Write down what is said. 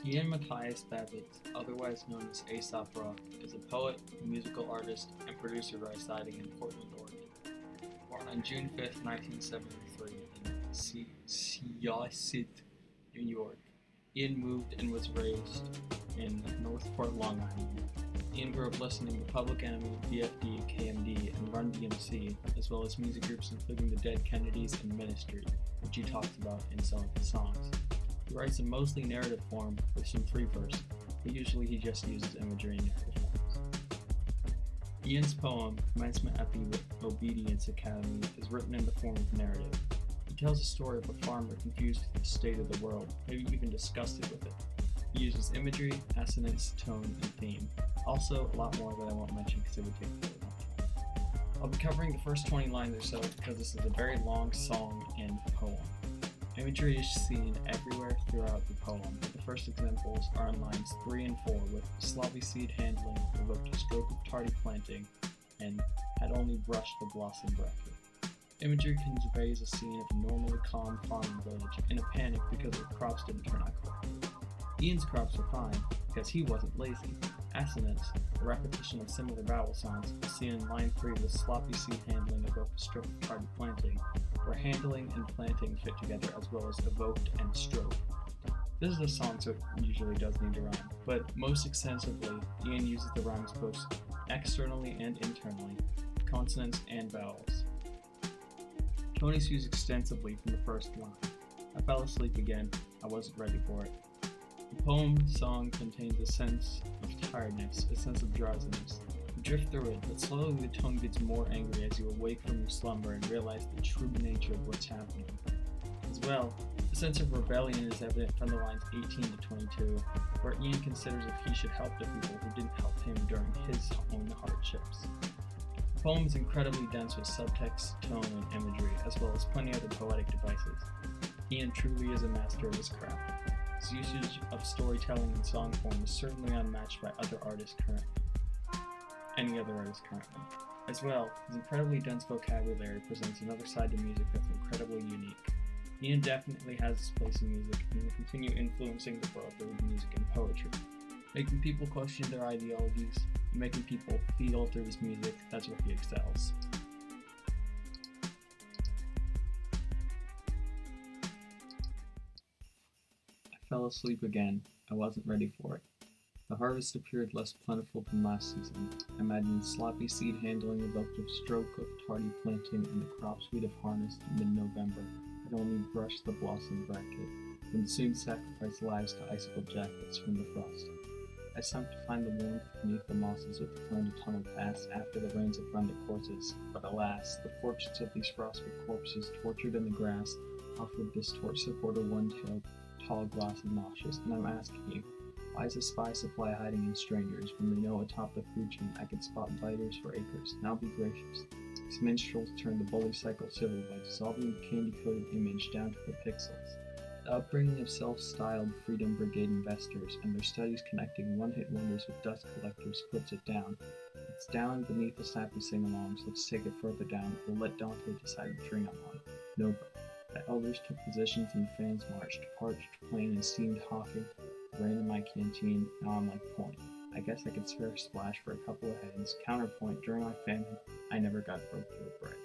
Ian Matthias Babbitt, otherwise known as Aesop Rock, is a poet, musical artist, and producer residing in Portland, Oregon. Born on June 5th, 1973 in Syosset, New York, Ian moved and was raised in Northport, Long Island. Ian grew up listening to Public Enemy, BFD, KMD, and Run DMC, as well as music groups including the Dead Kennedys and Ministry, which he talks about in some of his songs. He writes in mostly narrative form with some free verse, but usually he just uses imagery in narrative forms. Ian's poem, Commencement at the Obedience Academy, is written in the form of narrative. He tells a story of a farmer confused with the state of the world, maybe even disgusted with it. He uses imagery, assonance, tone, and theme. Also, a lot more that I won't mention because it would take a really long time. I'll be covering the first 20 lines or so because this is a very long song and poem. Imagery is seen everywhere throughout the poem, but the first examples are in lines 3 and 4 with sloppy seed handling, evoked a stroke of tardy planting, and had only brushed the blossom bracket. Imagery conveys a scene of a normally calm farming village in a panic because their crops didn't turn out correctly. Ian's crops were fine because he wasn't lazy. Assonance, a repetition of similar vowel sounds, is seen in line 3 with sloppy seed handling evoked a stroke of tardy planting, where handling and planting fit together as well as evoked and stroke. This is a song, so it usually does need to rhyme, but most extensively, Ian uses the rhymes both externally and internally, consonants and vowels. Tony's used extensively from the first line. I fell asleep again, I wasn't ready for it. The poem song contains a sense of tiredness, a sense of drowsiness. You drift through it, but slowly the tone gets more angry as you awake from your slumber and realize the true nature of what's happening. As well, a sense of rebellion is evident from the lines 18 to 22, where Ian considers if he should help the people who didn't help him during his own hardships. The poem is incredibly dense with subtext, tone, and imagery, as well as plenty of other poetic devices. Ian truly is a master of his craft. His usage of storytelling in song form is certainly unmatched by any other artist currently. As well, his incredibly dense vocabulary presents another side to music that's incredibly unique. Ian definitely has his place in music and will continue influencing the world through music and poetry. Making people question their ideologies and making people feel through his music, that's where he excels. I fell asleep again. I wasn't ready for it. The harvest appeared less plentiful than last season. I imagined sloppy seed handling evoked a stroke of tardy planting, and the crops we'd have harnessed in mid-November had only brushed the blossom bracket, and soon sacrificed lives to icicle jackets from the frost. I sunk to find the warmth beneath the mosses with the plan to tunnel past after the rains had run their courses, but alas, the portraits of these frostbit corpses tortured in the grass offered this torch supporter one-tailed tall glass of nauseous, and I'm asking you, why is a spy supply hiding in strangers when they know atop the food chain I can spot biters for acres? Now be gracious. These minstrels turn the bully cycle civil by dissolving the candy-coated image down to the pixels. The upbringing of self-styled Freedom Brigade investors and their studies connecting one-hit wonders with dust collectors puts it down. It's down beneath the sappy sing-alongs. Let's take it further down. We'll let Dante decide which ring I'm on. Nova. The elders took positions and fans marched, parched, plain, and steamed hawking. Ran in my canteen, now I'm like point. I guess I could spare a splash for a couple of heads. Counterpoint, during my famine, I never got broke to a bread.